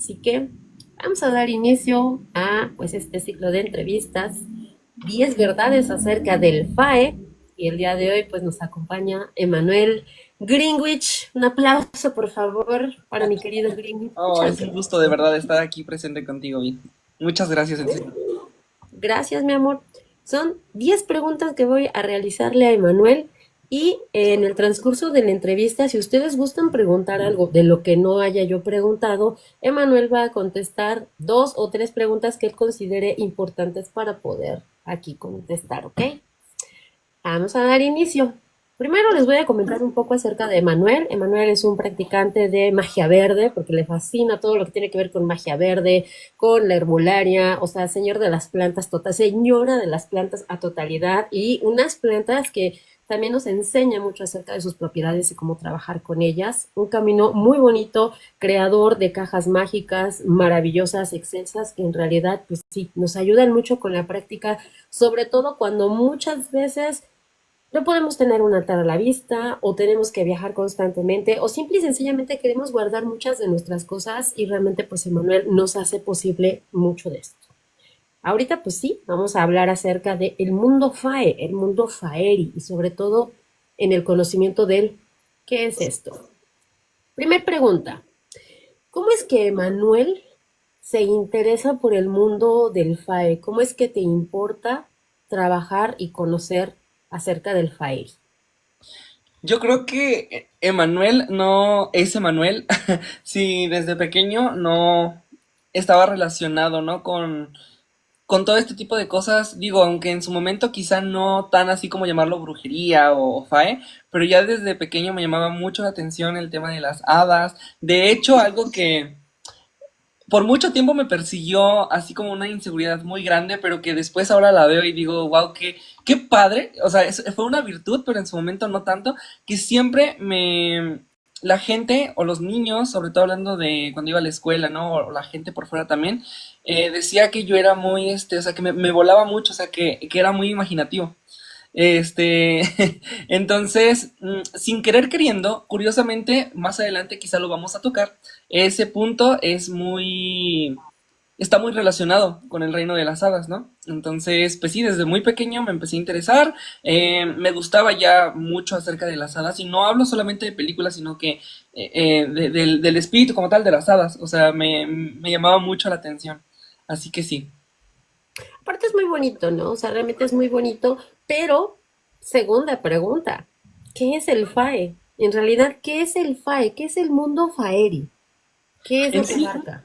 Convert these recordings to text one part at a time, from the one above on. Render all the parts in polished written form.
Así que vamos a dar inicio a pues este ciclo de entrevistas, 10 verdades acerca del FAE. Y el día de hoy pues nos acompaña Emanuel Greenwich. Un aplauso por favor para mi querido Greenwich. Oh, Muchas es un gusto de gracias. verdad estar aquí presente contigo, bien. Muchas gracias, en serio. Gracias, mi amor. Son 10 preguntas que voy a realizarle a Emanuel y en el transcurso de la entrevista, si ustedes gustan preguntar algo de lo que no haya yo preguntado, Emanuel va a contestar 2 o 3 preguntas que él considere importantes para poder aquí contestar, ¿ok? Vamos a dar inicio. Primero les voy a comentar un poco acerca de Emanuel. Emanuel es un practicante de magia verde porque le fascina todo lo que tiene que ver con magia verde, con la herbolaria, o sea, señor de las plantas total, señora de las plantas a totalidad y unas plantas que también nos enseña mucho acerca de sus propiedades y cómo trabajar con ellas. Un camino muy bonito, creador de cajas mágicas maravillosas, excelsas, que en realidad, pues sí, nos ayudan mucho con la práctica, sobre todo cuando muchas veces no podemos tener un altar a la vista o tenemos que viajar constantemente o simple y sencillamente queremos guardar muchas de nuestras cosas y realmente pues Emanuel nos hace posible mucho de esto. Ahorita pues sí, vamos a hablar acerca del mundo FAE, el mundo FAERI y sobre todo en el conocimiento del ¿qué es esto? Primer pregunta, ¿cómo es que Emanuel se interesa por el mundo del FAE? ¿Cómo es que te importa trabajar y conocer acerca del FAERI? Yo creo que Emanuel no es Emanuel si desde pequeño no estaba relacionado, ¿no? Con todo este tipo de cosas, digo, aunque en su momento quizá no tan así como llamarlo brujería o fae, pero ya desde pequeño me llamaba mucho la atención el tema de las hadas. De hecho, algo que por mucho tiempo me persiguió así como una inseguridad muy grande, pero que después ahora la veo y digo, wow, qué padre. O sea, fue una virtud, pero en su momento no tanto, que siempre la gente o los niños, sobre todo hablando de cuando iba a la escuela, ¿no? O la gente por fuera también, decía que yo era muy, o sea, que me volaba mucho, o sea, que era muy imaginativo. Este, entonces, sin querer queriendo, curiosamente, más adelante quizá lo vamos a tocar. Ese punto está muy relacionado con el reino de las hadas, ¿no? Entonces, pues sí, desde muy pequeño me empecé a interesar, me gustaba ya mucho acerca de las hadas, y no hablo solamente de películas, sino que del espíritu como tal de las hadas, o sea, me llamaba mucho la atención. Así que sí. Aparte es muy bonito, ¿no? O sea, realmente es muy bonito, pero segunda pregunta, ¿qué es el FAE? En realidad, ¿qué es el FAE? ¿Qué es el mundo FAERI? ¿Qué es En lo que sí, abarca?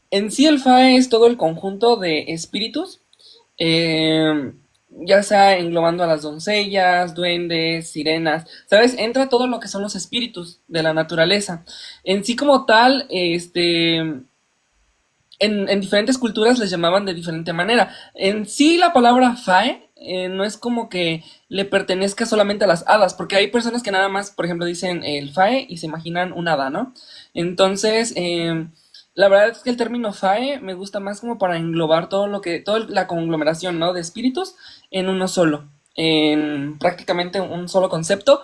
En sí, el FAE es todo el conjunto de espíritus, eh, ya sea englobando a las doncellas, duendes, sirenas, ¿sabes? Entra todo lo que son los espíritus de la naturaleza. En sí como tal, en diferentes culturas les llamaban de diferente manera. En sí la palabra fae no es como que le pertenezca solamente a las hadas, porque hay personas que nada más, por ejemplo, dicen el fae y se imaginan un hada, ¿no? Entonces, la verdad es que el término fae me gusta más como para englobar toda la conglomeración, ¿no? De espíritus en uno solo, en prácticamente un solo concepto.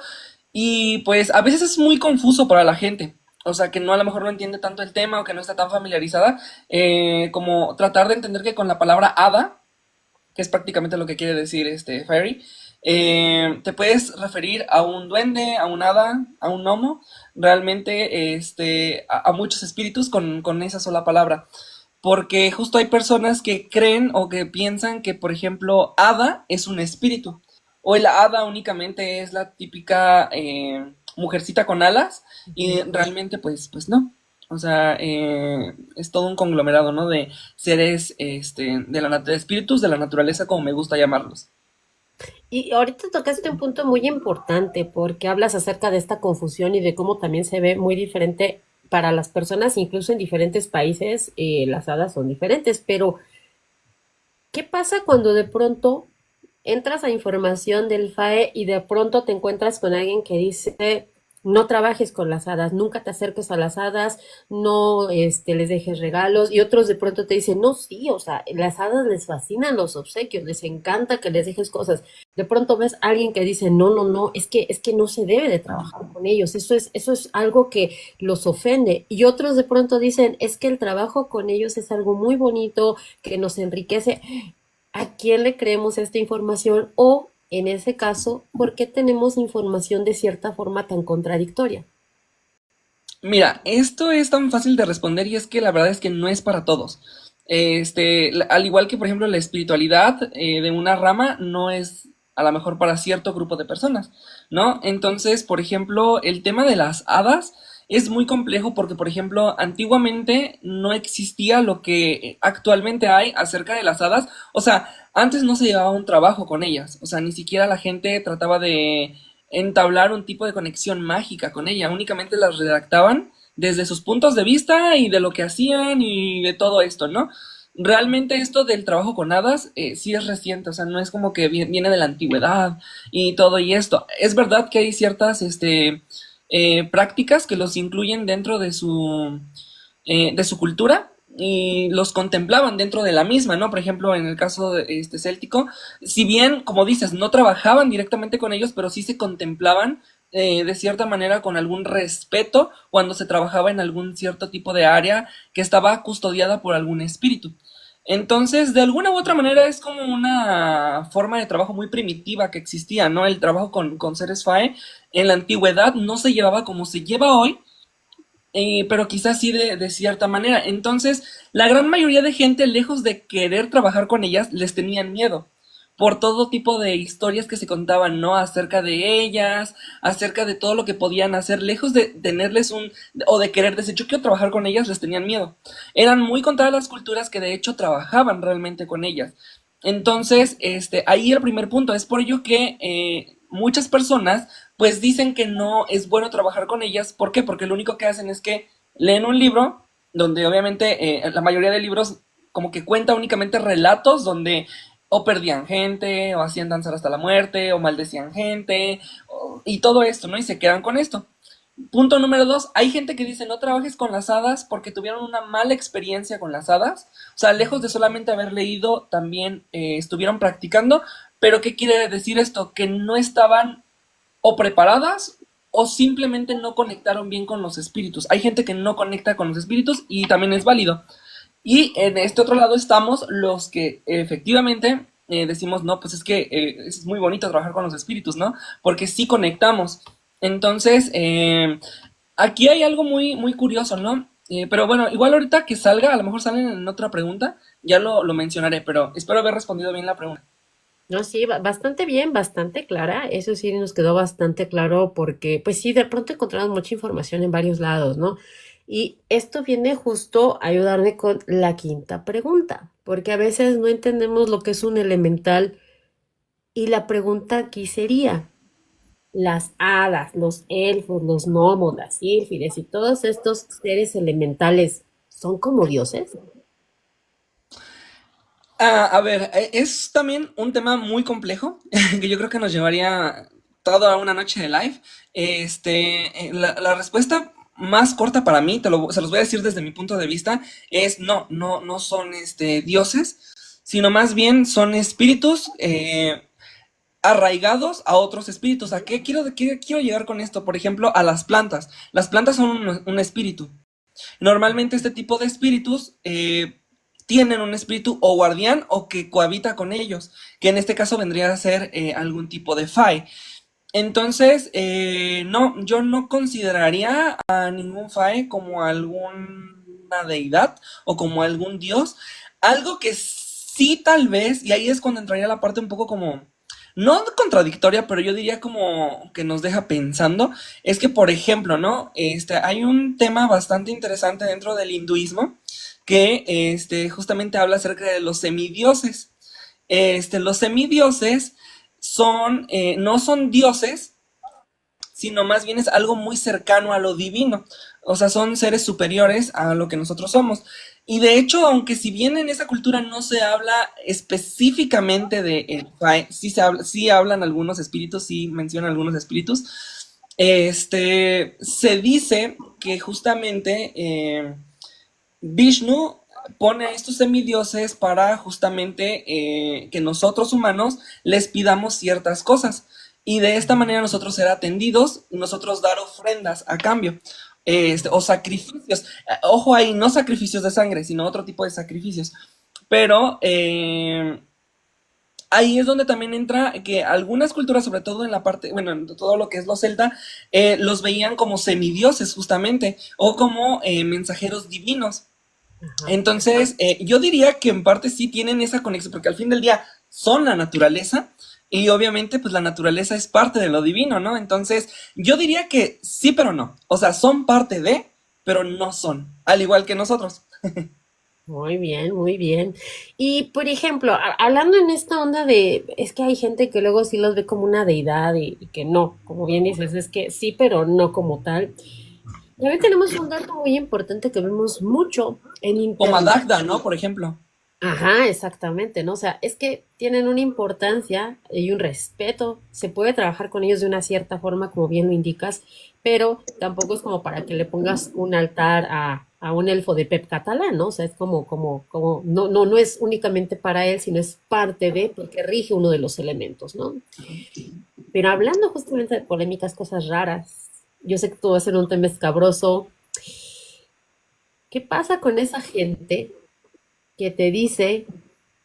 Y pues a veces es muy confuso para la gente. O sea, que no a lo mejor no entiende tanto el tema o que no está tan familiarizada, como tratar de entender que con la palabra hada, que es prácticamente lo que quiere decir este fairy, te puedes referir a un duende, a un hada, a un gnomo, realmente a muchos espíritus con esa sola palabra. Porque justo hay personas que creen o que piensan que, por ejemplo, hada es un espíritu. O el hada únicamente es la típica mujercita con alas. Y realmente, pues no. O sea, es todo un conglomerado, ¿no? De seres, de espíritus de la naturaleza, como me gusta llamarlos. Y ahorita tocaste un punto muy importante porque hablas acerca de esta confusión y de cómo también se ve muy diferente para las personas, incluso en diferentes países, las hadas son diferentes, pero ¿qué pasa cuando de pronto entras a información del FAE y de pronto te encuentras con alguien que dice no trabajes con las hadas, nunca te acerques a las hadas, no les dejes regalos. Y otros de pronto te dicen, no, sí, o sea, las hadas les fascinan los obsequios, les encanta que les dejes cosas. De pronto ves a alguien que dice, no, no, no, es que no se debe de trabajar con ellos, eso es algo que los ofende. Y otros de pronto dicen, es que el trabajo con ellos es algo muy bonito, que nos enriquece. ¿A quién le creemos esta información? O, en ese caso, ¿por qué tenemos información de cierta forma tan contradictoria? Mira, esto es tan fácil de responder y es que la verdad es que no es para todos. Al igual que por ejemplo la espiritualidad de una rama no es a lo mejor para cierto grupo de personas, ¿no? Entonces, por ejemplo, el tema de las hadas es muy complejo porque, por ejemplo, antiguamente no existía lo que actualmente hay acerca de las hadas. O sea, antes no se llevaba un trabajo con ellas. O sea, ni siquiera la gente trataba de entablar un tipo de conexión mágica con ella. Únicamente las redactaban desde sus puntos de vista y de lo que hacían y de todo esto, ¿no? Realmente esto del trabajo con hadas sí es reciente, o sea, no es como que viene de la antigüedad y todo y esto. Es verdad que hay ciertas prácticas que los incluyen dentro de su cultura y los contemplaban dentro de la misma, ¿no? Por ejemplo, en el caso de este céltico, si bien, como dices, no trabajaban directamente con ellos, pero sí se contemplaban de cierta manera con algún respeto cuando se trabajaba en algún cierto tipo de área que estaba custodiada por algún espíritu. Entonces, de alguna u otra manera es como una forma de trabajo muy primitiva que existía, ¿no? El trabajo con seres FAE en la antigüedad no se llevaba como se lleva hoy, pero quizás sí de cierta manera. Entonces, la gran mayoría de gente, lejos de querer trabajar con ellas, les tenían miedo por todo tipo de historias que se contaban, ¿no? Acerca de ellas, acerca de todo lo que podían hacer, lejos de tenerles o de querer decir, yo quiero trabajar con ellas, les tenían miedo. Eran muy contadas las culturas que de hecho trabajaban realmente con ellas. Entonces, ahí el primer punto, es por ello que muchas personas pues dicen que no es bueno trabajar con ellas. ¿Por qué? Porque lo único que hacen es que leen un libro, donde obviamente la mayoría de libros como que cuenta únicamente relatos donde o perdían gente, o hacían danzar hasta la muerte, o maldecían gente, y todo esto, ¿no? Y se quedan con esto. Punto número dos, hay gente que dice no trabajes con las hadas porque tuvieron una mala experiencia con las hadas. O sea, lejos de solamente haber leído, también estuvieron practicando. Pero ¿qué quiere decir esto? Que no estaban o preparadas o simplemente no conectaron bien con los espíritus. Hay gente que no conecta con los espíritus y también es válido. Y en este otro lado estamos los que efectivamente decimos, no, pues es que es muy bonito trabajar con los espíritus, ¿no? Porque sí conectamos. Entonces, aquí hay algo muy, muy curioso, ¿no? Pero bueno, igual ahorita que salga, a lo mejor salen en otra pregunta, ya lo mencionaré, pero espero haber respondido bien la pregunta. No, sí, bastante bien, bastante clara. Eso sí nos quedó bastante claro porque, pues sí, de pronto encontramos mucha información en varios lados, ¿no? Y esto viene justo a ayudarme con la quinta pregunta, porque a veces no entendemos lo que es un elemental y la pregunta aquí sería, las hadas, los elfos, los gnomos, las sílfides y todos estos seres elementales, ¿son como dioses? A ver, es también un tema muy complejo que yo creo que nos llevaría toda una noche de live. La respuesta más corta para mí, se los voy a decir desde mi punto de vista, es no, no, no son dioses, sino más bien son espíritus arraigados a otros espíritus. ¿A qué quiero llegar con esto? Por ejemplo, a las plantas. Las plantas son un espíritu. Normalmente este tipo de espíritus tienen un espíritu o guardián o que cohabita con ellos, que en este caso vendría a ser algún tipo de fae. Entonces, no, yo no consideraría a ningún fae como alguna deidad o como algún dios. Algo que sí tal vez, y ahí es cuando entraría la parte un poco como, no contradictoria, pero yo diría como que nos deja pensando, es que, por ejemplo, ¿no? Hay un tema bastante interesante dentro del hinduismo que justamente habla acerca de los semidioses. Los semidioses no son dioses, sino más bien es algo muy cercano a lo divino. O sea, son seres superiores a lo que nosotros somos. Y de hecho, aunque si bien en esa cultura no se habla específicamente de el Fae, sí hablan algunos espíritus, sí mencionan algunos espíritus, Se dice que justamente Vishnu pone a estos semidioses para justamente que nosotros humanos les pidamos ciertas cosas y de esta manera nosotros ser atendidos y nosotros dar ofrendas a cambio. O sacrificios, ojo ahí, no sacrificios de sangre, sino otro tipo de sacrificios. Pero ahí es donde también entra que algunas culturas, sobre todo en la parte, bueno, en todo lo que es los celta, los veían como semidioses justamente, o como mensajeros divinos. Ajá. Entonces, yo diría que en parte sí tienen esa conexión, porque al fin del día son la naturaleza, y obviamente pues la naturaleza es parte de lo divino, ¿no? Entonces, yo diría que sí, pero no. O sea, son parte de, pero no son, al igual que nosotros. Muy bien, muy bien. Y por ejemplo, hablando en esta onda de, es que hay gente que luego sí los ve como una deidad y que no, como bien dices, es que sí, pero no como tal. También tenemos un dato muy importante que vemos mucho en Como a internet. Dagda, ¿no? Por ejemplo. Ajá, exactamente, ¿no? O sea, es que tienen una importancia y un respeto. Se puede trabajar con ellos de una cierta forma, como bien lo indicas, pero tampoco es como para que le pongas un altar a un elfo de Pep catalán, ¿no? O sea, es como, no es únicamente para él, sino es parte de, porque rige uno de los elementos, ¿no? Pero hablando justamente de polémicas, cosas raras, yo sé que tú vas a ser un tema escabroso. ¿Qué pasa con esa gente que te dice,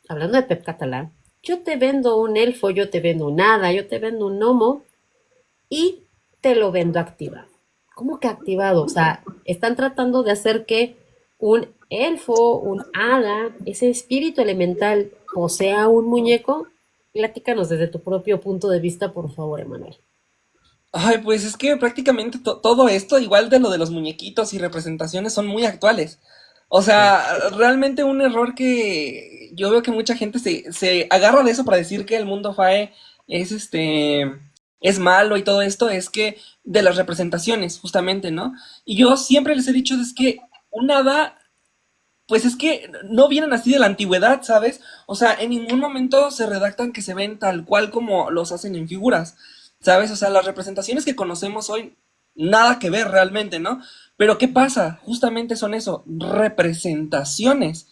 hablando de Pep Catalán, yo te vendo un elfo, yo te vendo un hada, yo te vendo un gnomo y te lo vendo activado? ¿Cómo que activado? O sea, están tratando de hacer que un elfo, un hada, ese espíritu elemental posea un muñeco. Platícanos desde tu propio punto de vista, por favor, Emanuel. Ay, pues es que prácticamente todo esto, igual de lo de los muñequitos y representaciones, son muy actuales. O Sí. sea, realmente un error que yo veo que mucha gente se agarra de eso para decir que el mundo FAE es es malo y todo esto, es que de las representaciones, justamente, ¿no? Y yo siempre les he dicho es que un hada, pues es que no vienen así de la antigüedad, ¿sabes? O sea, en ningún momento se redactan que se ven tal cual como los hacen en figuras, ¿sabes? O sea, las representaciones que conocemos hoy, nada que ver realmente, ¿no? Pero ¿qué pasa? Justamente son eso, representaciones.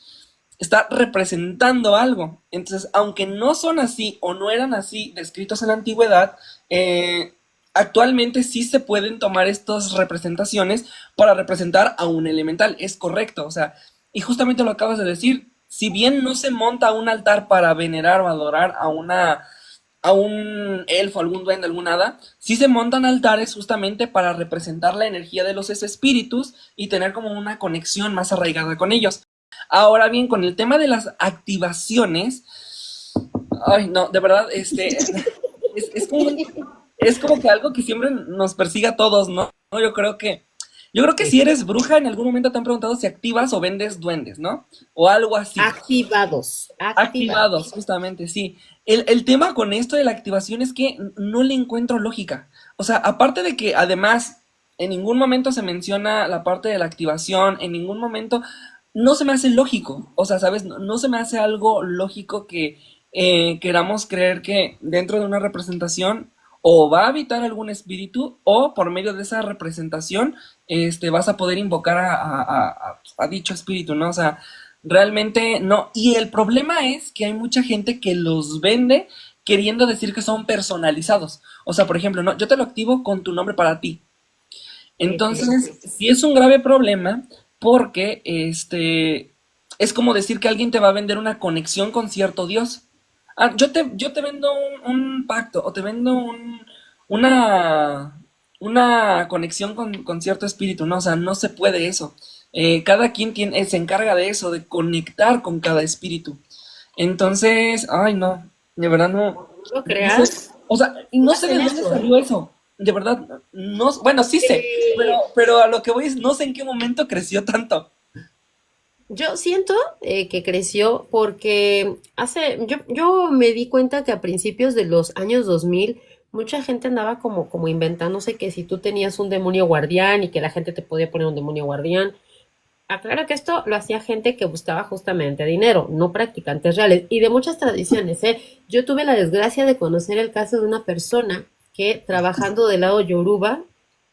Está representando algo. Entonces, aunque no son así o no eran así descritos en la antigüedad, actualmente sí se pueden tomar estas representaciones para representar a un elemental. Es correcto, o sea, y justamente lo acabas de decir. Si bien no se monta un altar para venerar o adorar a un elfo, algún duende, algún hada, sí se montan altares justamente para representar la energía de los espíritus y tener como una conexión más arraigada con ellos. Ahora bien, con el tema de las activaciones, ay, no, de verdad, es como, es como que algo que siempre nos persigue a todos, ¿no? Yo creo que Sí. si eres bruja, en algún momento te han preguntado si activas o vendes duendes, ¿no? O algo así. Activados, Activados, activados. justamente, sí. El tema con esto de la activación es que no le encuentro lógica. O sea, aparte de que además en ningún momento se menciona la parte de la activación, en ningún momento no se me hace lógico. O sea, ¿sabes? No se me hace algo lógico que queramos creer que dentro de una representación o va a habitar algún espíritu o por medio de esa representación vas a poder invocar a dicho espíritu, ¿no? O sea, realmente no. Y el problema es que hay mucha gente que los vende queriendo decir que son personalizados. O sea, por ejemplo, no, yo te lo activo con tu nombre para ti. Ujú. Entonces, sí es un grave problema porque es como decir que alguien te va a vender una conexión con cierto Dios. Ah, yo te vendo un pacto o te vendo una, una conexión con cierto espíritu, ¿no? O sea, no se puede eso. Cada quien se encarga de eso, de conectar con cada espíritu. Entonces, ay, no, de verdad no, ¿No no sé, creas? o sea, y No no sé de hacen dónde eso, ¿eh? salió eso. De verdad, no, bueno, sí sé, pero a lo que voy es, no sé en qué momento creció tanto. Yo siento que creció porque yo me di cuenta que a principios de los años 2000 mucha gente andaba como inventándose que si tú tenías un demonio guardián y que la gente te podía poner un demonio guardián. Aclaro que esto lo hacía gente que buscaba justamente dinero, no practicantes reales y de muchas tradiciones, ¿eh? Yo tuve la desgracia de conocer el caso de una persona que trabajando del lado Yoruba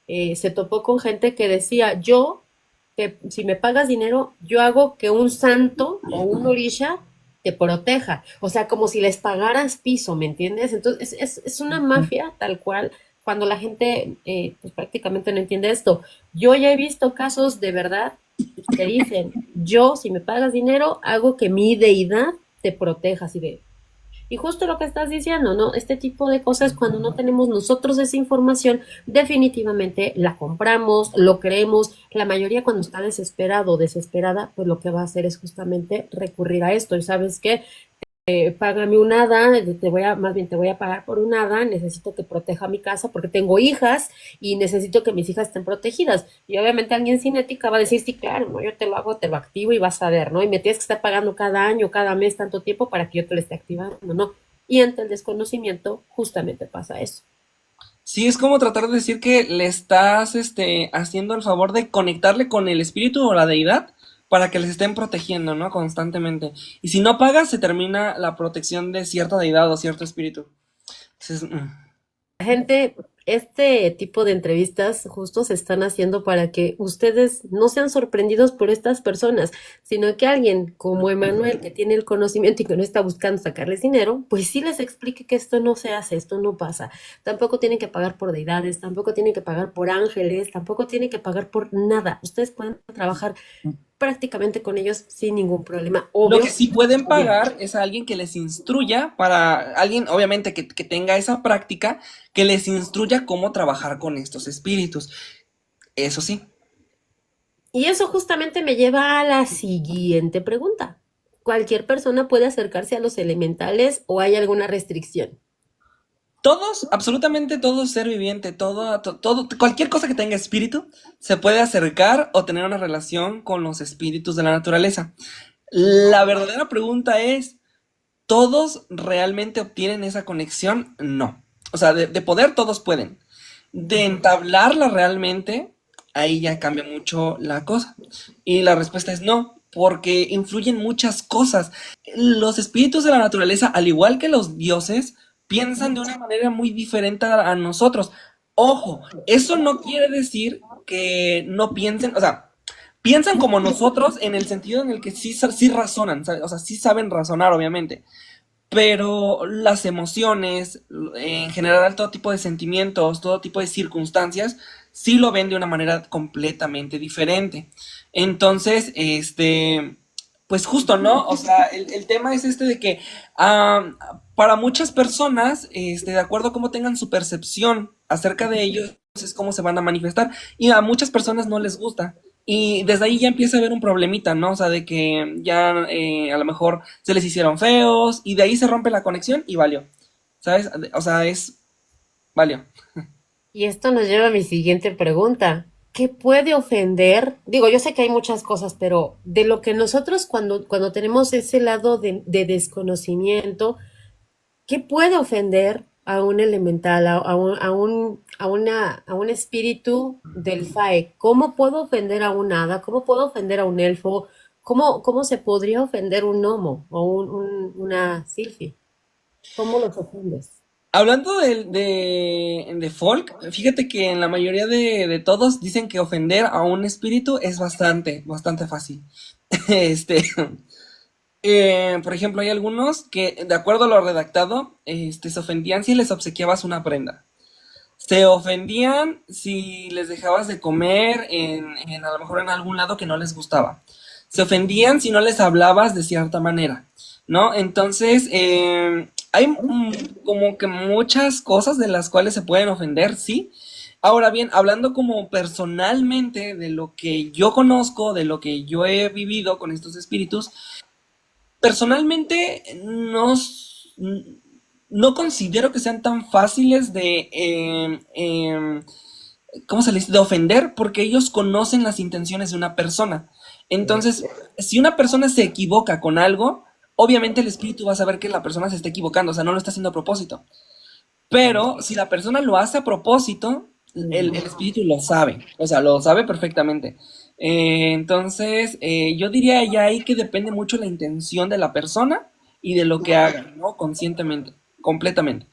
se topó con gente que decía, yo, que si me pagas dinero, yo hago que un santo o un orisha te proteja. O sea, como si les pagaras piso, ¿me entiendes? Entonces, es una mafia tal cual cuando la gente pues prácticamente no entiende esto. Yo ya he visto casos de verdad que dicen, yo, si me pagas dinero, hago que mi deidad te proteja, así de, y justo lo que estás diciendo, ¿no? Este tipo de cosas, cuando no tenemos nosotros esa información, definitivamente la compramos, lo creemos. La mayoría cuando está desesperado o desesperada, pues lo que va a hacer es justamente recurrir a esto. Y sabes qué, págame un hada, más bien te voy a pagar por un hada, necesito que proteja mi casa porque tengo hijas y necesito que mis hijas estén protegidas. Y obviamente alguien sin ética va a decir, sí, claro, no, yo te lo hago, te lo activo y vas a ver, ¿no? Y me tienes que estar pagando cada año, cada mes, tanto tiempo para que yo te lo esté activando, ¿no? Y ante el desconocimiento, justamente pasa eso. Sí, es como tratar de decir que le estás, haciendo el favor de conectarle con el espíritu o la deidad para que les estén protegiendo, ¿no? Constantemente. Y si no pagas, se termina la protección de cierta deidad o cierto espíritu. Entonces, La gente, este tipo de entrevistas justo se están haciendo para que ustedes no sean sorprendidos por estas personas, sino que alguien como Emanuel, que tiene el conocimiento y que no está buscando sacarles dinero, pues sí les explique que esto no se hace, esto no pasa. Tampoco tienen que pagar por deidades, tampoco tienen que pagar por ángeles, tampoco tienen que pagar por nada. Ustedes pueden trabajar prácticamente con ellos sin ningún problema, lo que obvio. sí pueden Obvio. pagar es a alguien que les instruya, para alguien, obviamente, que tenga esa práctica, que les instruya cómo trabajar con estos espíritus. Eso sí. Y eso justamente me lleva a la siguiente pregunta. ¿Cualquier persona puede acercarse a los elementales o hay alguna restricción? Todos, absolutamente todo ser viviente, todo, cualquier cosa que tenga espíritu, se puede acercar o tener una relación con los espíritus de la naturaleza. La verdadera pregunta es, ¿todos realmente obtienen esa conexión? No. O sea, de poder todos pueden. De Ujú. entablarla realmente, ahí ya cambia mucho la cosa. Y la respuesta es no, porque influyen muchas cosas. Los espíritus de la naturaleza, al igual que los dioses, piensan de una manera muy diferente a nosotros. Ojo, eso no quiere decir que no piensen, o sea, piensan como nosotros en el sentido en el que sí, sí razonan, o sea, sí saben razonar, obviamente, pero las emociones, en general todo tipo de sentimientos, todo tipo de circunstancias, sí lo ven de una manera completamente diferente. Entonces, pues justo, ¿no? O sea, el tema es de que para muchas personas, de acuerdo a cómo tengan su percepción acerca de ellos, es cómo se van a manifestar. Y a muchas personas no les gusta. Y desde ahí ya empieza a haber un problemita, ¿no? O sea, de que ya a lo mejor se les hicieron feos y de ahí se rompe la conexión y valió. ¿Sabes? O sea, valió. Y esto nos lleva a mi siguiente pregunta. ¿Qué puede ofender? Digo, yo sé que hay muchas cosas, pero de lo que nosotros cuando tenemos ese lado de desconocimiento, ¿qué puede ofender a un elemental, a un espíritu del FAE? ¿Cómo puedo ofender a un hada? ¿Cómo puedo ofender a un elfo? ¿Cómo se podría ofender un gnomo o una silfie? ¿Cómo los ofendes? Hablando de folk, fíjate que en la mayoría de todos dicen que ofender a un espíritu es bastante fácil. Este, por ejemplo, hay algunos que, de acuerdo a lo redactado, se ofendían si les obsequiabas una prenda. Se ofendían si les dejabas de comer a lo mejor en algún lado que no les gustaba. Se ofendían si no les hablabas de cierta manera, ¿no? Entonces, hay como que muchas cosas de las cuales se pueden ofender, sí. Ahora bien, hablando como personalmente de lo que yo conozco, de lo que yo he vivido con estos espíritus, personalmente no considero que sean tan fáciles ¿cómo se les dice? De ofender, porque ellos conocen las intenciones de una persona. Entonces, si una persona se equivoca con algo, obviamente el espíritu va a saber que la persona se está equivocando, o sea, no lo está haciendo a propósito. Pero si la persona lo hace a propósito, el espíritu lo sabe, o sea, lo sabe perfectamente. Entonces, yo diría ya ahí que depende mucho la intención de la persona y de lo que haga, ¿no? Conscientemente, completamente.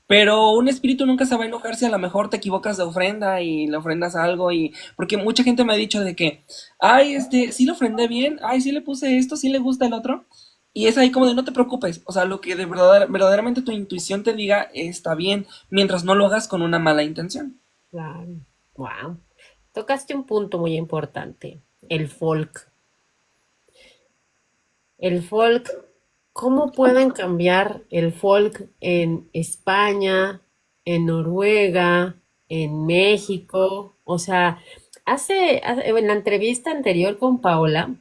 Pero un espíritu nunca se va a enojar si a lo mejor te equivocas de ofrenda y le ofrendas algo y porque mucha gente me ha dicho de que, ay, sí le ofrendé bien, ay, sí le puse esto, sí le gusta el otro. Y es ahí como de no te preocupes, o sea, lo que de verdad, verdaderamente tu intuición te diga está bien, mientras no lo hagas con una mala intención. Claro. Wow. Tocaste un punto muy importante, el folk. El folk, ¿cómo pueden cambiar el folk en España, en Noruega, en México? O sea, en la entrevista anterior con Paola,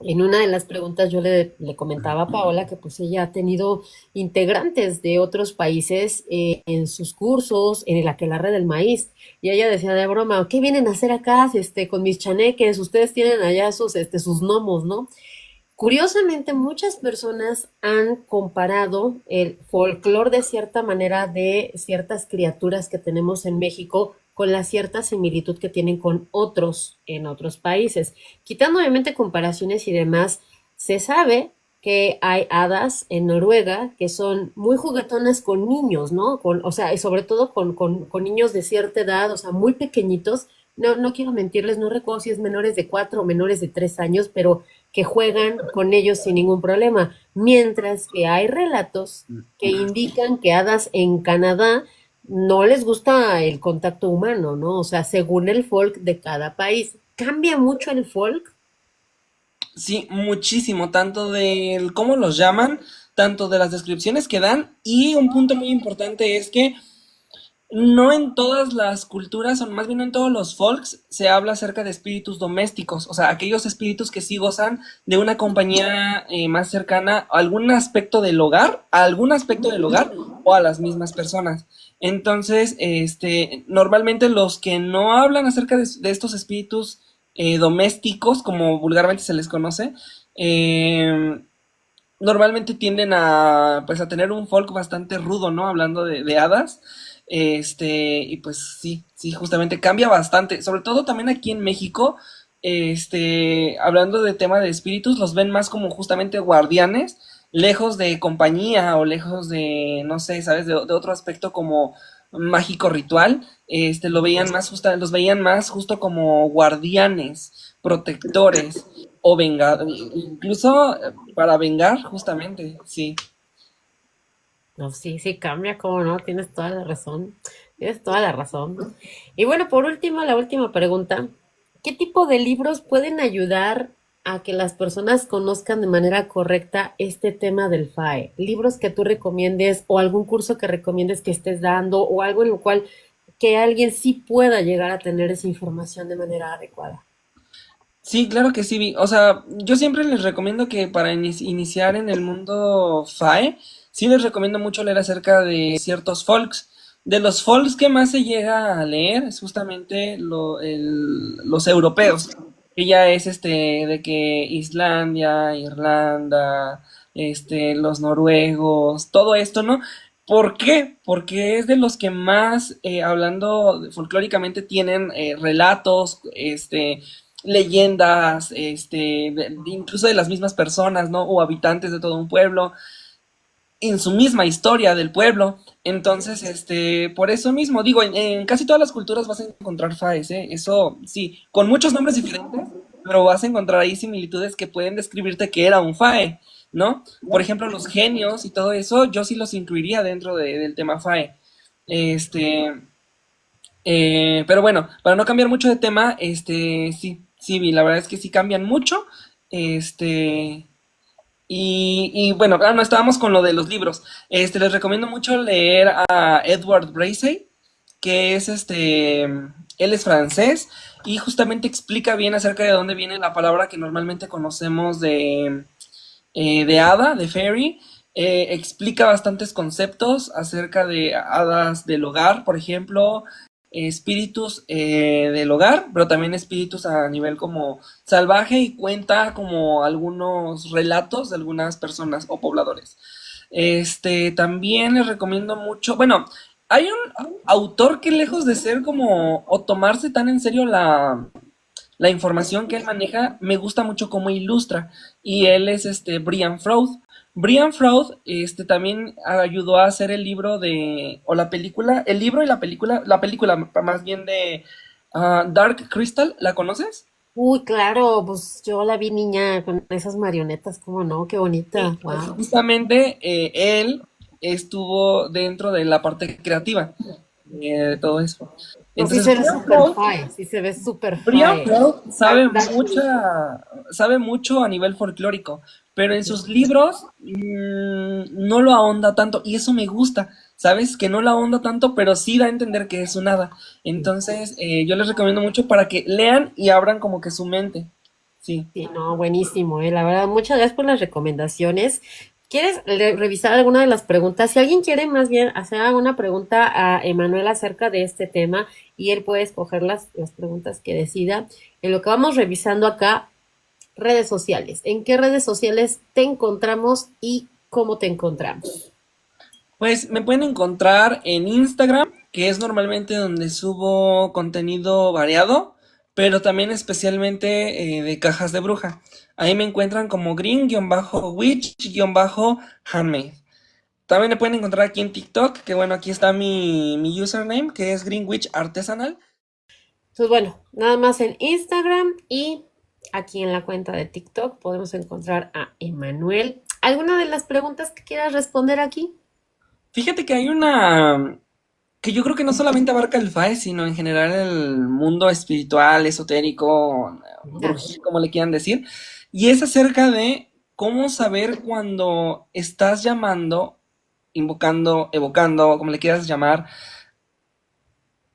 en una de las preguntas yo le comentaba a Paola que pues ella ha tenido integrantes de otros países en sus cursos, en el aquelarre del maíz. Y ella decía de broma, ¿qué vienen a hacer acá con mis chaneques? Ustedes tienen allá sus gnomos, ¿no? Curiosamente, muchas personas han comparado el folclore de cierta manera de ciertas criaturas que tenemos en México con la cierta similitud que tienen con otros en otros países. Quitando obviamente comparaciones y demás, se sabe que hay hadas en Noruega que son muy juguetonas con niños, ¿no? O sea, y sobre todo con niños de cierta edad, o sea, muy pequeñitos. No, no quiero mentirles, no recuerdo si es menores de 4 o menores de 3 años, pero que juegan con ellos sin ningún problema. Mientras que hay relatos que indican que hadas en Canadá no les gusta el contacto humano, ¿no? O sea, según el folk de cada país. ¿Cambia mucho el folk? Sí, muchísimo, tanto del cómo los llaman, tanto de las descripciones que dan, y un punto muy importante es que no en todas las culturas, o más bien no en todos los folks, se habla acerca de espíritus domésticos, o sea, aquellos espíritus que sí gozan de una compañía más cercana a algún aspecto del hogar, a algún aspecto del hogar o a las mismas personas. Entonces, normalmente los que no hablan acerca de estos espíritus domésticos, como vulgarmente se les conoce, eh, normalmente tienden a, pues, a tener un folk bastante rudo, ¿no? Hablando de hadas. Y pues sí, sí, justamente cambia bastante. Sobre todo también aquí en México, hablando de tema de espíritus, los ven más como justamente guardianes, lejos de compañía o lejos de, no sé, ¿sabes? De otro aspecto como mágico ritual. Los veían más justo como guardianes, protectores o venga, incluso para vengar, justamente, sí. No, sí, sí cambia, cómo no, tienes toda la razón. Tienes toda la razón. Y bueno, por último, la última pregunta. ¿Qué tipo de libros pueden ayudar a que las personas conozcan de manera correcta este tema del FAE? Libros que tú recomiendes o algún curso que recomiendes que estés dando o algo en lo cual que alguien sí pueda llegar a tener esa información de manera adecuada. Sí, claro que sí. O sea, yo siempre les recomiendo que para iniciar en el mundo FAE, sí les recomiendo mucho leer acerca de ciertos folks. De los folks que más se llega a leer es justamente los europeos, que ya es de que Islandia, Irlanda, los noruegos, todo esto, ¿no? ¿Por qué? Porque es de los que más, hablando folclóricamente, tienen relatos, leyendas, incluso de las mismas personas, ¿no? O habitantes de todo un pueblo, en su misma historia del pueblo. Entonces, por eso mismo, digo, en casi todas las culturas vas a encontrar faes, ¿eh? Eso sí, con muchos nombres diferentes, pero vas a encontrar ahí similitudes que pueden describirte que era un fae, ¿no? Por ejemplo, los genios y todo eso, yo sí los incluiría dentro del tema fae. Este, pero bueno, para no cambiar mucho de tema, sí, sí, la verdad es que sí cambian mucho. Este, y bueno, no estábamos con lo de los libros. Les recomiendo mucho leer a Edward Bracy, que es él es francés y justamente explica bien acerca de dónde viene la palabra que normalmente conocemos de hada, de fairy. Explica bastantes conceptos acerca de hadas del hogar, por ejemplo, espíritus del hogar, pero también espíritus a nivel como salvaje y cuenta como algunos relatos de algunas personas o pobladores. También les recomiendo mucho, bueno, hay un autor que lejos de ser como o tomarse tan en serio la información que él maneja, me gusta mucho cómo ilustra. Y él es Brian Froud. Brian Froud, también ayudó a hacer el libro o la película, el libro y la película más bien de Dark Crystal, ¿la conoces? Uy, claro, pues yo la vi niña con esas marionetas, ¿cómo no? Qué bonita, Sí, pues wow. justamente él estuvo dentro de la parte creativa de todo eso. No, sí Entonces, se ve súper fae, sí se ve súper Brian fae. Freud Dark Crystal. sabe mucho a nivel folclórico, pero en sus libros no lo ahonda tanto y eso me gusta, ¿sabes? Que no lo ahonda tanto, pero sí da a entender que es un hada. Entonces, yo les recomiendo mucho para que lean y abran como que su mente. Sí. Sí, no, buenísimo, la verdad, muchas gracias por las recomendaciones. ¿Quieres revisar alguna de las preguntas? Si alguien quiere más bien hacer alguna pregunta a Emanuel acerca de este tema y él puede escoger las preguntas que decida. En lo que vamos revisando acá, redes sociales. ¿En qué redes sociales te encontramos y cómo te encontramos? Pues me pueden encontrar en Instagram, que es normalmente donde subo contenido variado, pero también especialmente de cajas de bruja. Ahí me encuentran como green-witch-handmade. También me pueden encontrar aquí en TikTok, que bueno, aquí está mi username, que es Greenwich Artesanal. Pues bueno, nada más en Instagram y aquí en la cuenta de TikTok podemos encontrar a Emanuel. ¿Alguna de las preguntas que quieras responder aquí? Fíjate que hay una que yo creo que no solamente abarca el FAE, sino en general el mundo espiritual, esotérico, Ya. brujil, como le quieran decir, y es acerca de cómo saber cuando estás llamando, invocando, evocando, como le quieras llamar,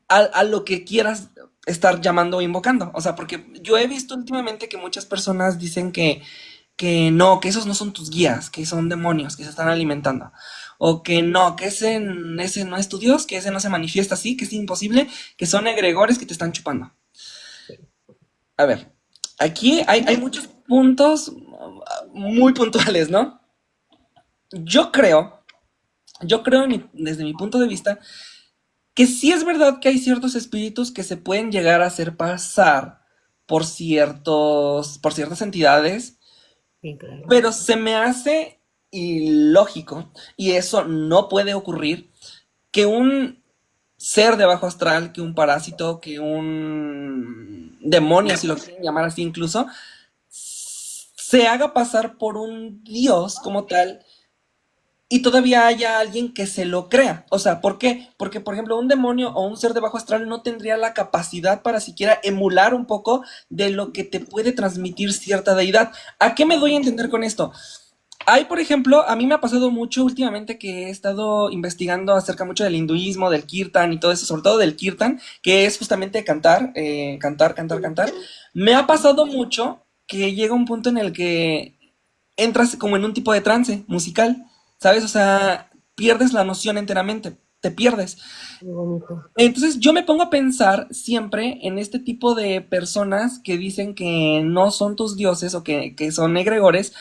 a lo que quieras estar llamando o invocando. O sea, porque yo he visto últimamente que muchas personas dicen que no, que esos no son tus guías, que son demonios que se están alimentando. O que no, que ese no es tu Dios, que ese no se manifiesta así, que es imposible, que son egregores que te están chupando. A ver, aquí hay muchos puntos muy puntuales, ¿no? Yo creo, desde mi punto de vista, que sí es verdad que hay ciertos espíritus que se pueden llegar a hacer pasar por ciertas entidades. Sí, claro. Pero se me hace ilógico, y eso no puede ocurrir, que un ser de bajo astral, que un parásito, que un demonio, si lo quieren llamar así incluso, se haga pasar por un dios como tal y todavía haya alguien que se lo crea. O sea, ¿por qué? Porque, por ejemplo, un demonio o un ser de bajo astral no tendría la capacidad para siquiera emular un poco de lo que te puede transmitir cierta deidad. ¿A qué me doy a entender con esto? Hay, por ejemplo, a mí me ha pasado mucho últimamente que he estado investigando acerca mucho del hinduismo, del kirtan y todo eso, sobre todo del kirtan, que es justamente cantar, cantar, cantar, cantar. Me ha pasado mucho que llega un punto en el que entras como en un tipo de trance musical, ¿sabes? O sea, pierdes la noción enteramente, te pierdes. Muy bonito. Entonces yo me pongo a pensar siempre en este tipo de personas que dicen que no son tus dioses o que son egregores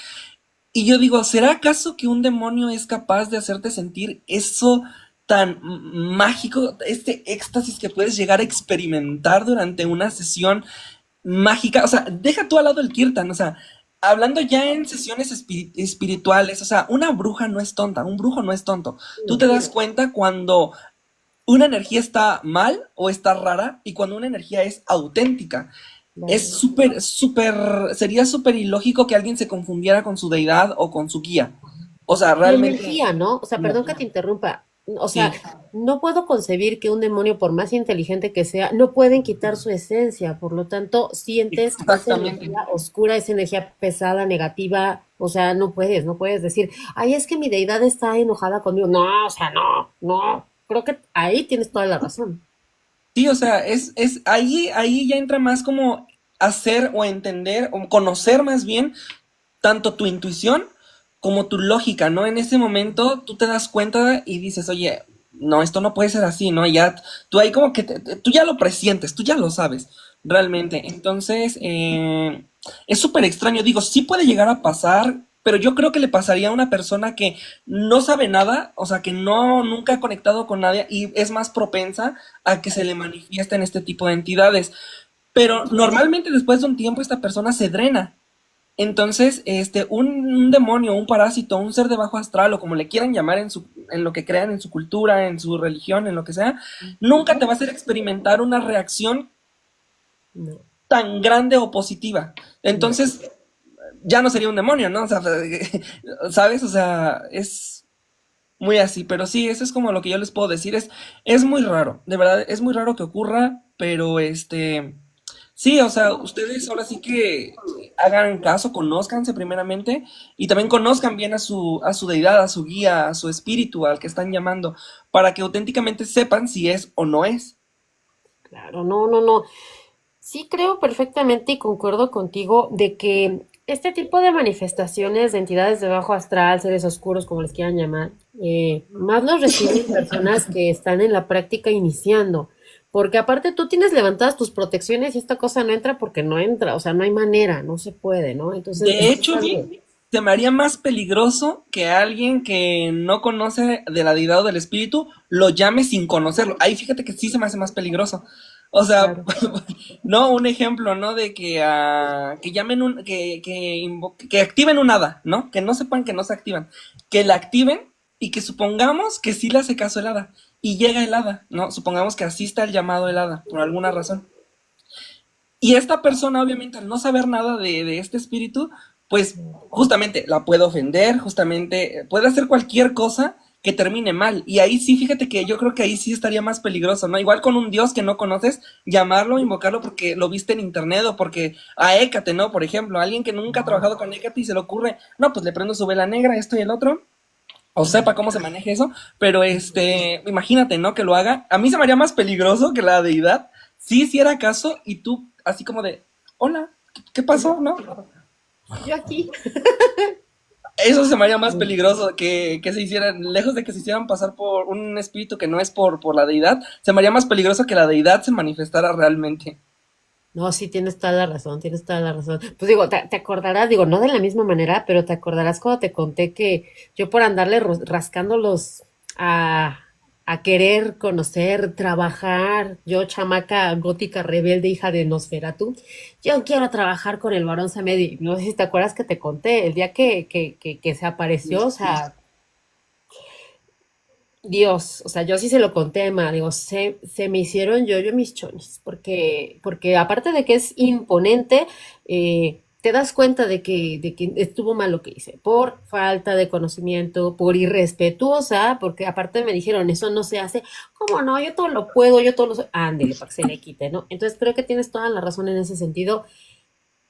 y yo digo, ¿será acaso que un demonio es capaz de hacerte sentir eso tan mágico, este éxtasis que puedes llegar a experimentar durante una sesión mágica? O sea, deja tú al lado el kirtan, o sea, hablando ya en sesiones espirituales, o sea, una bruja no es tonta, un brujo no es tonto. Tú te No, das cuenta cuando una energía está mal o está rara y cuando una energía es auténtica. Es claro. sería súper ilógico que alguien se confundiera con su deidad o con su guía. O sea, La realmente, energía, ¿no? O sea, no. perdón que te interrumpa. O sea, Sí, no puedo concebir que un demonio, por más inteligente que sea, no pueden quitar su esencia. Por lo tanto, sientes esa exactamente. energía oscura, esa energía pesada, negativa. O sea, no puedes decir, ay, es que mi deidad está enojada conmigo. No, o sea, no, no. Creo que ahí tienes toda la razón. Sí, o sea, ahí ya entra más como hacer o entender o conocer más bien tanto tu intuición como tu lógica, ¿no? En ese momento tú te das cuenta y dices, oye, no, esto no puede ser así, ¿no? Ya, tú ahí como que tú ya lo presientes, tú ya lo sabes, realmente. Entonces, es súper extraño, digo, sí puede llegar a pasar, pero yo creo que le pasaría a una persona que no sabe nada, o sea, que no, nunca ha conectado con nadie y es más propensa a que se le manifiesten este tipo de entidades. Pero normalmente después de un tiempo esta persona se drena, Entonces, un demonio, un parásito, un ser de bajo astral, o como le quieran llamar en lo que crean, en su cultura, en su religión, en lo que sea, nunca te va a hacer experimentar una reacción No, tan grande o positiva. no. Entonces, ya no sería un demonio, ¿no? O sea, ¿sabes? O sea, es muy así, pero sí, eso es como lo que yo les puedo decir. Es muy raro, de verdad, es muy raro que ocurra, pero sí, o sea, ustedes ahora sí que hagan caso, conózcanse primeramente y también conozcan bien a su deidad, a su guía, a su espíritu, al que están llamando, para que auténticamente sepan si es o no es. Claro, no, no, no. Sí creo perfectamente y concuerdo contigo de que este tipo de manifestaciones de entidades de bajo astral, seres oscuros, como les quieran llamar, más los reciben personas que están en la práctica iniciando. Porque aparte tú tienes levantadas tus protecciones y esta cosa no entra porque no entra, o sea, no hay manera, no se puede, ¿no? Entonces, De eso es hecho, algo. se me haría más peligroso que alguien que no conoce de la deidad o del espíritu lo llame sin conocerlo. Ahí fíjate que sí se me hace más peligroso. O sea, Claro. no un ejemplo, ¿no? De que, que llamen que activen un hada, ¿no? Que no sepan que no se activan. Que la activen y que supongamos que sí le hace caso el hada. Y llega el hada, ¿no? Supongamos que asista el llamado del hada, por alguna razón. Y esta persona, obviamente, al no saber nada de este espíritu, pues justamente la puede ofender, justamente puede hacer cualquier cosa que termine mal. Y ahí sí, fíjate que yo creo que ahí sí estaría más peligroso, ¿no? Igual con un dios que no conoces, llamarlo, invocarlo porque lo viste en internet o porque a Hécate, ¿no? Por ejemplo, alguien que nunca ha trabajado con Hécate y se le ocurre, no, pues le prendo su vela negra, esto y el otro, o sepa cómo se maneja eso, pero imagínate, ¿no? Que lo haga. A mí se me haría más peligroso que la deidad si hiciera caso y tú así como de, hola, ¿qué pasó? ¿No? Yo aquí. Eso se me haría más peligroso que se hicieran, lejos de que se hicieran pasar por un espíritu que no es por la deidad, se me haría más peligroso que la deidad se manifestara realmente. No, sí, tienes toda la razón, tienes toda la razón. Pues digo, te acordarás, digo, no de la misma manera, pero te acordarás cuando te conté que yo por andarle rascando a, a querer conocer, trabajar, yo chamaca gótica rebelde, hija de Nosferatu, yo quiero trabajar con el varón Samedi. No sé si te acuerdas que te conté, el día que se apareció, o sea, Dios, o sea, yo sí se lo conté a Emma, digo, se me hicieron yo mis chones, porque aparte de que es imponente, te das cuenta de que estuvo mal lo que hice, por falta de conocimiento, por irrespetuosa, porque aparte me dijeron, eso no se hace, ¿cómo no? Yo todo lo puedo, yo todo lo soy, ándele, para que se le quite, ¿no? Entonces creo que tienes toda la razón en ese sentido.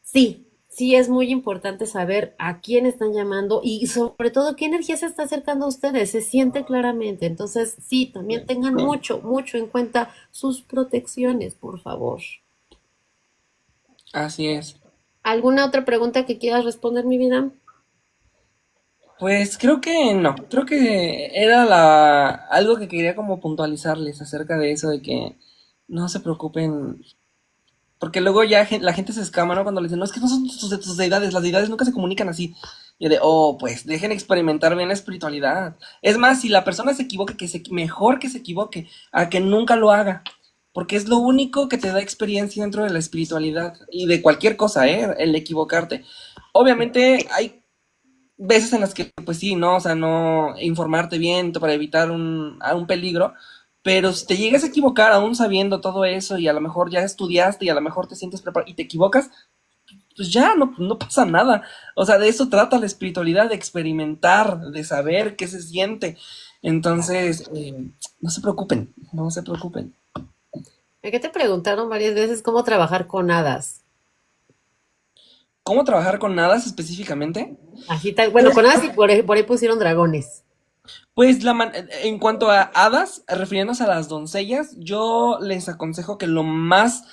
Sí, sí es muy importante saber a quién están llamando y sobre todo qué energía se está acercando a ustedes, se siente claramente. Entonces, sí, también tengan mucho, mucho en cuenta sus protecciones, por favor. Así es. ¿Alguna otra pregunta que quieras responder, mi vida? Pues creo que no, creo que era algo que quería como puntualizarles acerca de eso de que no se preocupen. Porque luego ya la gente se escama, ¿no? Cuando le dicen, no, es que no son tus deidades, las deidades nunca se comunican así. Y yo de, oh, pues dejen experimentar bien la espiritualidad. Es más, si la persona se equivoca, mejor que se equivoque, a que nunca lo haga. Porque es lo único que te da experiencia dentro de la espiritualidad y de cualquier cosa, ¿eh? El equivocarte. Obviamente hay veces en las que, pues sí, ¿no? O sea, no informarte bien para evitar a un peligro, pero si te llegas a equivocar aún sabiendo todo eso y a lo mejor ya estudiaste y a lo mejor te sientes preparado y te equivocas, pues ya no, no pasa nada. O sea, de eso trata la espiritualidad, de experimentar, de saber qué se siente. Entonces, no se preocupen, no se preocupen. ¿Qué te preguntaron varias veces cómo trabajar con hadas? ¿Cómo trabajar con hadas específicamente? Así tal, bueno, con hadas y por ahí pusieron dragones. Pues en cuanto a hadas, refiriéndose a las doncellas, yo les aconsejo que lo más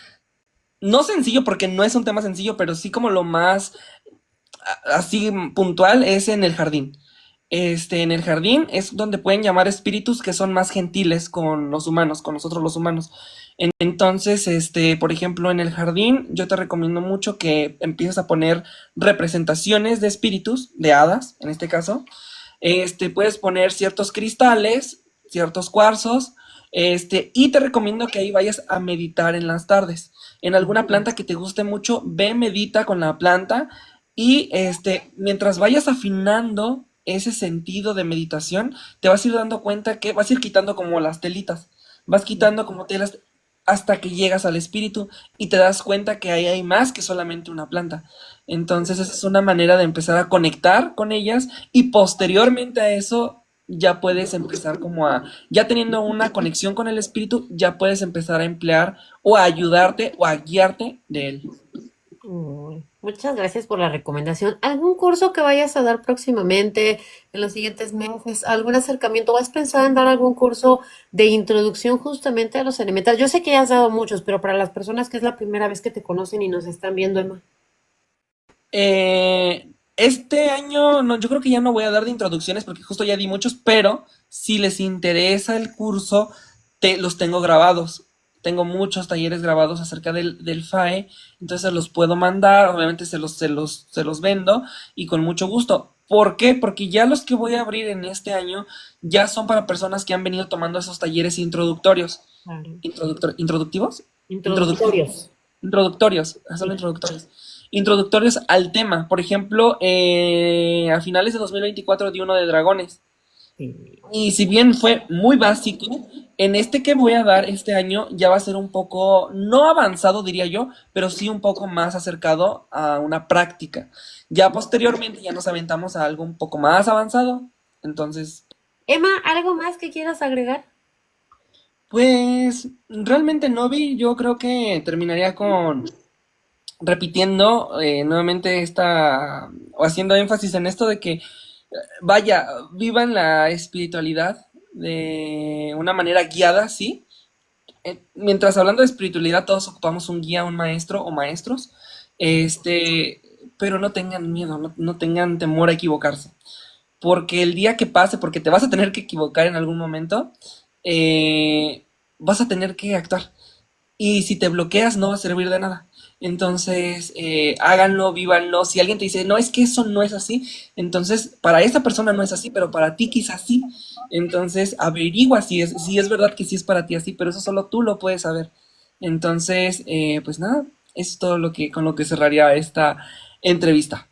no sencillo porque no es un tema sencillo, pero sí como lo más así puntual es en el jardín. En el jardín es donde pueden llamar espíritus que son más gentiles con los humanos, con nosotros los humanos. Entonces, por ejemplo, en el jardín yo te recomiendo mucho que empieces a poner representaciones de espíritus, de hadas, en este caso. Puedes poner ciertos cristales, ciertos cuarzos, y te recomiendo que ahí vayas a meditar en las tardes. En alguna planta que te guste mucho, ve, medita con la planta Y mientras vayas afinando ese sentido de meditación, te vas a ir dando cuenta que vas a ir quitando como las telitas, vas quitando como telas hasta que llegas al espíritu y te das cuenta que ahí hay más que solamente una planta. Entonces esa es una manera de empezar a conectar con ellas y posteriormente a eso ya puedes empezar como ya teniendo una conexión con el espíritu, ya puedes empezar a emplear o a ayudarte o a guiarte de él. Muchas gracias por la recomendación. ¿Algún curso que vayas a dar próximamente en los siguientes meses? ¿Algún acercamiento? ¿O has pensado en dar algún curso de introducción justamente a los elementales? Yo sé que ya has dado muchos, pero para las personas que es la primera vez que te conocen y nos están viendo, Emma. Este año, no, yo creo que ya no voy a dar de introducciones porque justo ya di muchos, pero si les interesa el curso, los tengo grabados. Tengo muchos talleres grabados acerca del FAE, entonces los puedo mandar, obviamente se los vendo y con mucho gusto. ¿Por qué? Porque ya los que voy a abrir en este año ya son para personas que han venido tomando esos talleres introductorios. Claro. ¿Introductivos? Introductivos. Introductorios. Introductorios, son Sí. introductorios. Introductorios al tema. Por ejemplo, a finales de 2024 di uno de dragones. Sí. Y si bien fue muy básico, en este que voy a dar este año ya va a ser un poco, no avanzado diría yo, pero sí un poco más acercado a una práctica. Ya posteriormente ya nos aventamos a algo un poco más avanzado. Entonces, Emma, ¿algo más que quieras agregar? pues realmente no vi, yo creo que terminaría con repitiendo nuevamente o haciendo énfasis en esto de que, vaya, vivan la espiritualidad de una manera guiada, ¿sí? Mientras hablando de espiritualidad, todos ocupamos un guía, un maestro o maestros, este, pero no tengan miedo, no tengan temor a equivocarse, porque el día que pase, porque te vas a tener que equivocar en algún momento, vas a tener que actuar. Y si te bloqueas no va a servir de nada. Entonces, háganlo, vívanlo. Si alguien te dice, no, es que eso no es así, entonces para esa persona no es así, pero para ti quizás sí. Entonces, averigua si es verdad que sí es para ti así, pero eso solo tú lo puedes saber. Entonces, pues nada, eso es todo con lo que cerraría esta entrevista.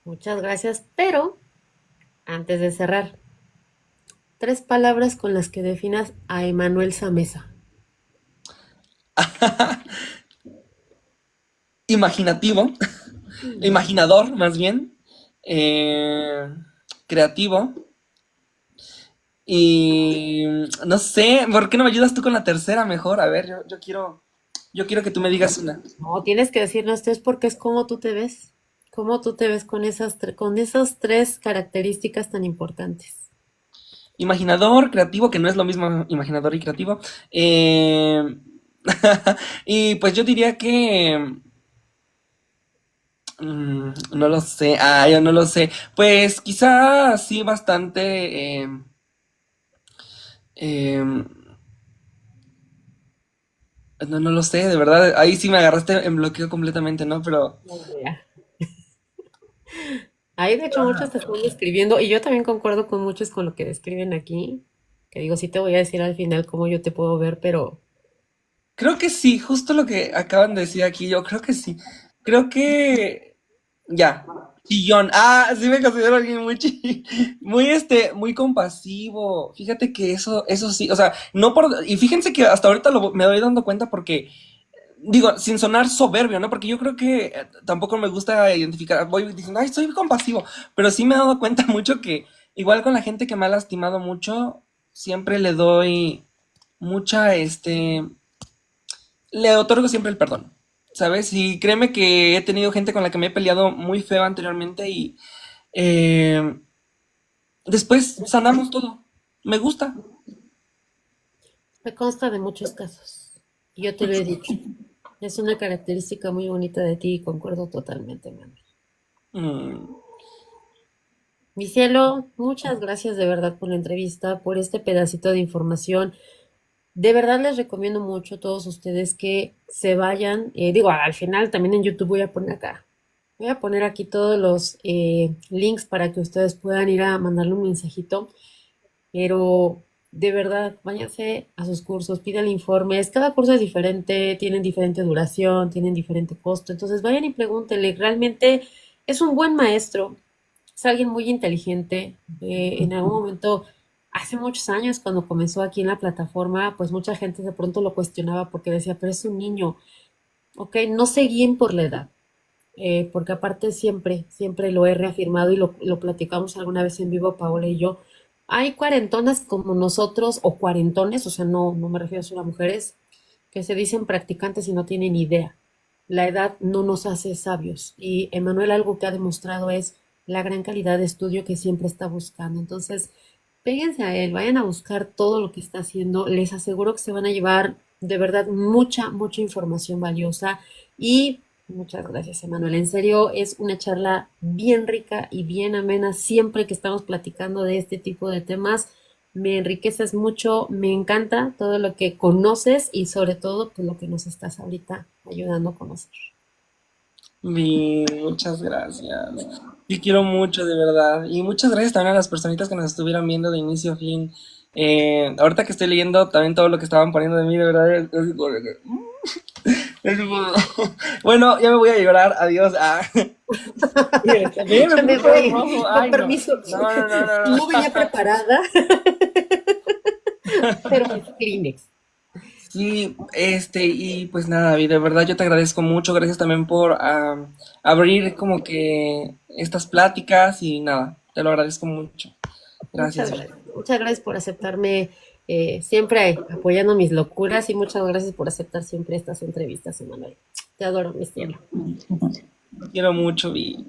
Muchas gracias, pero antes de cerrar, 3 palabras con las que definas a Emanuel Samesa. Imaginativo, imaginador más bien, eh, creativo. Y no sé, ¿por qué no me ayudas tú con la tercera mejor? A ver, yo quiero que tú me digas una. No, tienes que decirnos tres porque es cómo tú te ves. Cómo tú te ves con esas 3 características tan importantes. Imaginador, creativo, que no es lo mismo imaginador y creativo. Eh, y pues yo diría que no lo sé. Yo no lo sé. Pues quizá sí bastante. Eh, no lo sé, de verdad. Ahí sí me agarraste en bloqueo completamente, ¿no? Pero No idea. Ahí de hecho muchos te están describiendo y yo también concuerdo con muchos con lo que describen aquí. Que digo, sí te voy a decir al final cómo yo te puedo ver, pero creo que sí, justo lo que acaban de decir aquí, yo creo que sí. Creo que ya. Chillón. Sí me considero alguien muy compasivo. Fíjate que eso sí, o sea, no y fíjense que hasta ahorita me doy dando cuenta porque, digo, sin sonar soberbio, ¿no? Porque yo creo que tampoco me gusta identificar, voy diciendo, ay, soy compasivo, pero sí me he dado cuenta mucho que, igual con la gente que me ha lastimado mucho, siempre le doy mucha, le otorgo siempre el perdón, ¿sabes? Y créeme que he tenido gente con la que me he peleado muy feo anteriormente y eh, después sanamos todo. Me gusta. me consta de muchos casos. Y yo te lo he dicho. Es una característica muy bonita de ti y concuerdo totalmente, Manuel. Mm, Mi cielo, muchas gracias de verdad por la entrevista, por este pedacito de información. De verdad les recomiendo mucho a todos ustedes que se vayan. Digo, al final también en YouTube voy a poner acá. Voy a poner aquí todos los links para que ustedes puedan ir a mandarle un mensajito. Pero De verdad, váyanse a sus cursos, pidan informes. Cada curso es diferente, tienen diferente duración, tienen diferente costo. Entonces vayan y pregúntenle. Realmente es un buen maestro, es alguien muy inteligente. En algún momento, hace muchos años, cuando comenzó aquí en la plataforma, pues mucha gente de pronto lo cuestionaba porque decía, pero es un niño. Ok, no se guíen por la edad, porque aparte siempre, siempre lo he reafirmado y lo platicamos alguna vez en vivo, Paola y yo. Hay cuarentonas como nosotros, o cuarentones, o sea, no me refiero solo a mujeres, que se dicen practicantes y no tienen idea. La edad no nos hace sabios. Y Emanuel algo que ha demostrado es la gran calidad de estudio que siempre está buscando. Entonces, péguense a él, vayan a buscar todo lo que está haciendo. Les aseguro que se van a llevar de verdad mucha, mucha información valiosa. Y muchas gracias, Emanuel. En serio, es una charla bien rica y bien amena siempre que estamos platicando de este tipo de temas. Me enriqueces mucho, me encanta todo lo que conoces y sobre todo pues, lo que nos estás ahorita ayudando a conocer. Muchas gracias. Te quiero mucho, de verdad. Y muchas gracias también a las personitas que nos estuvieron viendo de inicio a fin. Ahorita que estoy leyendo también todo lo que estaban poniendo de mí, de verdad. Bueno, ya me voy a llorar. Adiós. Ah. Ve, me Ya me puse todo voy, rojo. con Ay, no. permiso. No, no, no, no, no. No venía preparada, pero es Kleenex. Sí, y pues nada, David, de verdad yo te agradezco mucho, gracias también por abrir como que estas pláticas y nada, te lo agradezco mucho. Muchas Gracias. gracias. Muchas gracias por aceptarme siempre apoyando mis locuras y muchas gracias por aceptar siempre estas entrevistas, Emanuel. Te adoro, mi cielo. Te quiero mucho, Vi.